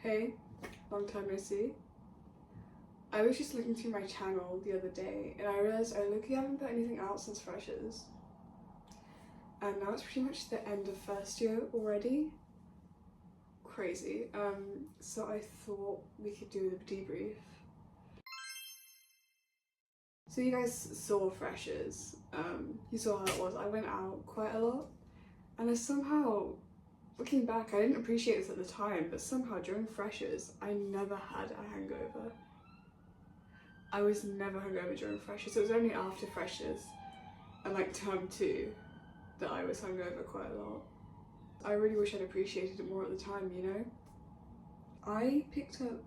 Hey, long time no see. I was just looking through my channel the other day and I realised I literally haven't put anything out since freshers. And now it's pretty much the end of first year already. Crazy. So I thought we could do the debrief. So you guys saw freshers. You saw how it was. I went out quite a lot. And I somehow, looking back, I didn't appreciate this at the time, but somehow during freshers, I never had a hangover. I was never hungover during freshers. It was only after freshers and like term 2 that I was hungover quite a lot. I really wish I'd appreciated it more at the time, you know? I picked up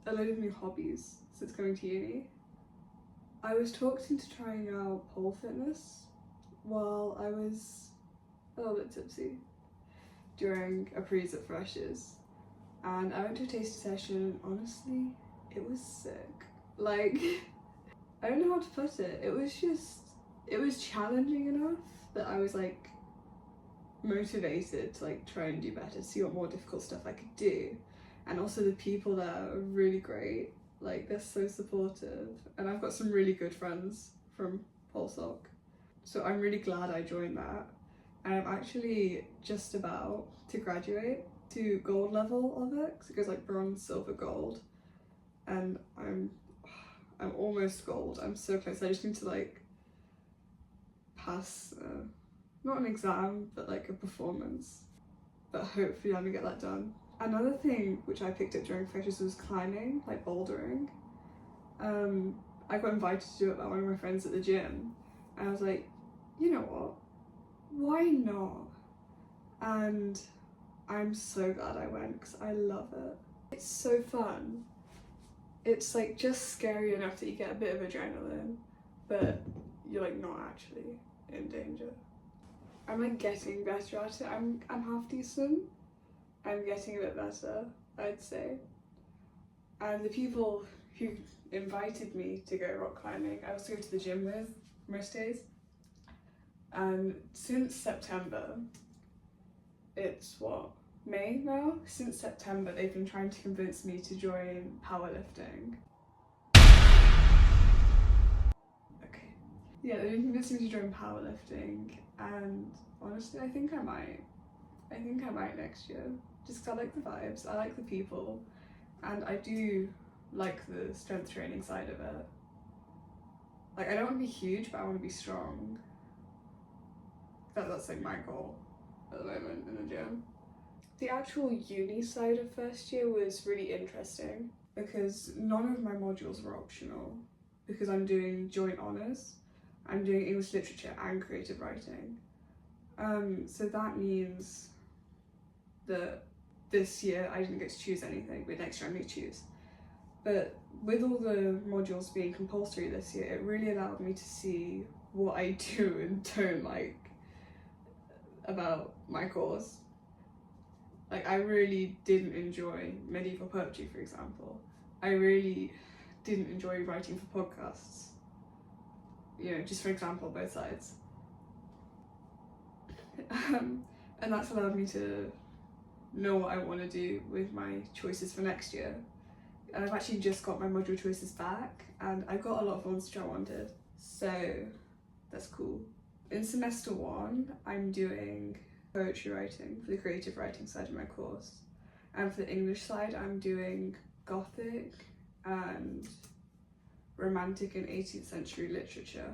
a load of new hobbies since going to uni. I was talked into trying out pole fitness while I was a little bit tipsy during a prees at freshers, and I went to a tasting session and honestly, it was sick. Like, I don't know how to put it. It was challenging enough that I was like motivated to like try and do better, see what more difficult stuff I could do. And also the people there are really great. Like, they're so supportive, and I've got some really good friends from Polsoc. So I'm really glad I joined that. And I'm actually just about to graduate to gold level of it, because it goes like bronze, silver, gold. And I'm almost gold. I'm so close. I just need to like pass, not an exam, but like a performance. But hopefully I'm gonna get that done. Another thing which I picked up during freshers was climbing, like bouldering. I got invited to do it by one of my friends at the gym, and I was like, you know what? Why not? And I'm so glad I went because I love it. It's so fun. It's like just scary enough that you get a bit of adrenaline, but you're like not actually in danger. I'm like getting better at it. I'm half decent. I'm getting a bit better, I'd say. And the people who invited me to go rock climbing, I also go to the gym with most days. And since September, it's what, May now? Since September, they've been trying to convince me to join powerlifting. Okay. Yeah, they've been convincing me to join powerlifting, and honestly, I think I might. I think I might next year. Just because I like the vibes, I like the people, and I do like the strength training side of it. Like, I don't want to be huge, but I want to be strong. That's like my goal at the moment in the gym. The actual uni side of first year was really interesting because none of my modules were optional, because I'm doing joint honours. I'm doing English literature and creative writing. So that means that this year I didn't get to choose anything, but next year I'm going to choose. But with all the modules being compulsory this year, it really allowed me to see what I do and don't like about my course. Like, I really didn't enjoy medieval poetry, for example. I really didn't enjoy writing for podcasts. You know, just for example, both sides. And that's allowed me to know what I want to do with my choices for next year. And I've actually just got my module choices back, and I got a lot of ones which I wanted. So that's cool. In semester 1, I'm doing poetry writing for the creative writing side of my course. And for the English side, I'm doing Gothic and Romantic and 18th century literature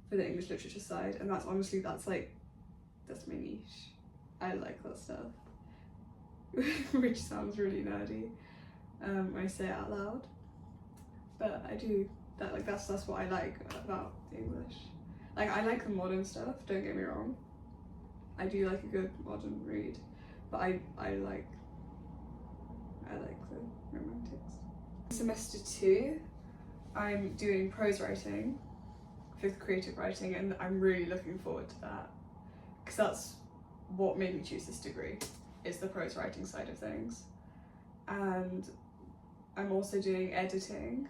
for the English literature side. And that's honestly, that's my niche. I like that stuff. Which sounds really nerdy when I say it out loud. But I do, that's what I like about English. Like, I like the modern stuff, don't get me wrong. I do like a good modern read, but I like the romantics. Semester 2, I'm doing prose writing for creative writing, and I'm really looking forward to that, because that's what made me choose this degree, is the prose writing side of things. And I'm also doing editing,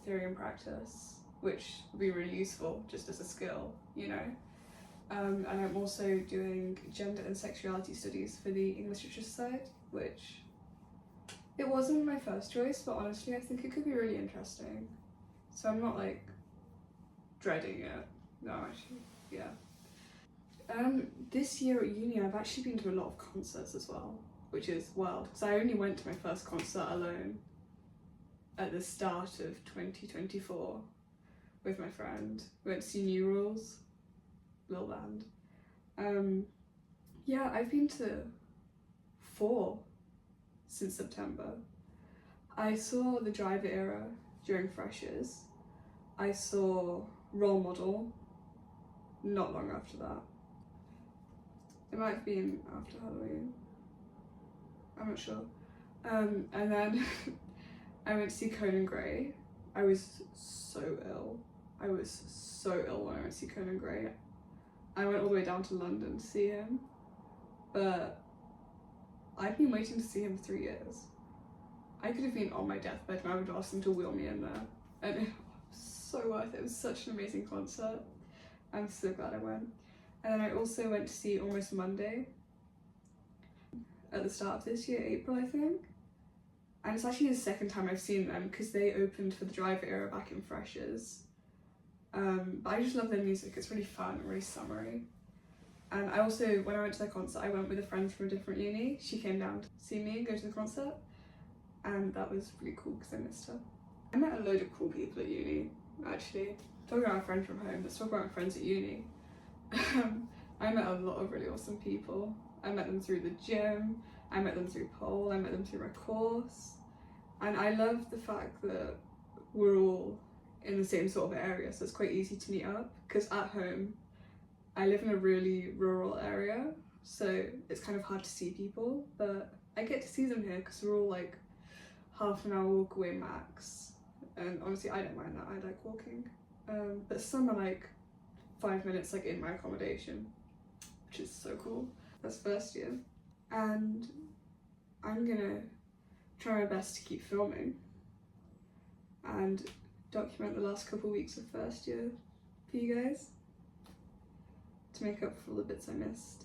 theory and practice, which would be really useful just as a skill, you know. And I'm also doing gender and sexuality studies for the English Literature side, which it wasn't my first choice, but honestly I think it could be really interesting. So I'm not like dreading it. No, actually, yeah. This year at uni I've actually been to a lot of concerts as well, which is wild because I only went to my first concert alone at the start of 2024 with my friend. We went to see New Rules, little band. Yeah, I've been to 4 since September. I saw the Driver Era during Freshers. I saw Role Model not long after that. It might have been after Halloween. I'm not sure. And then I went to see Conan Gray. I was so ill. I was so ill when I went to see Conan Gray. I went all the way down to London to see him, but I've been waiting to see him for 3 years. I could have been on my deathbed and I would have asked him to wheel me in there, and it was so worth it. It was such an amazing concert. I'm so glad I went. And then I also went to see Almost Monday at the start of this year, April I think. And it's actually the second time I've seen them because they opened for the Driver Era back in Freshers. But I just love their music, it's really fun and really summery. And I also, when I went to their concert, I went with a friend from a different uni. She came down to see me and go to the concert, and that was really cool because I missed her. I met a load of cool people at uni, actually. Talking about my friend from home, let's talk about my friends at uni. I met a lot of really awesome people. I met them through the gym, I met them through pole, I met them through my course. And I love the fact that we're all in the same sort of area, so it's quite easy to meet up. Because at home, I live in a really rural area, so it's kind of hard to see people, but I get to see them here because we're all like half an hour walk away max. And honestly, I don't mind that, I like walking. But some are like 5 minutes like in my accommodation, which is so cool. That's first year. And I'm gonna try my best to keep filming and document the last couple weeks of first year for you guys to make up for all the bits I missed.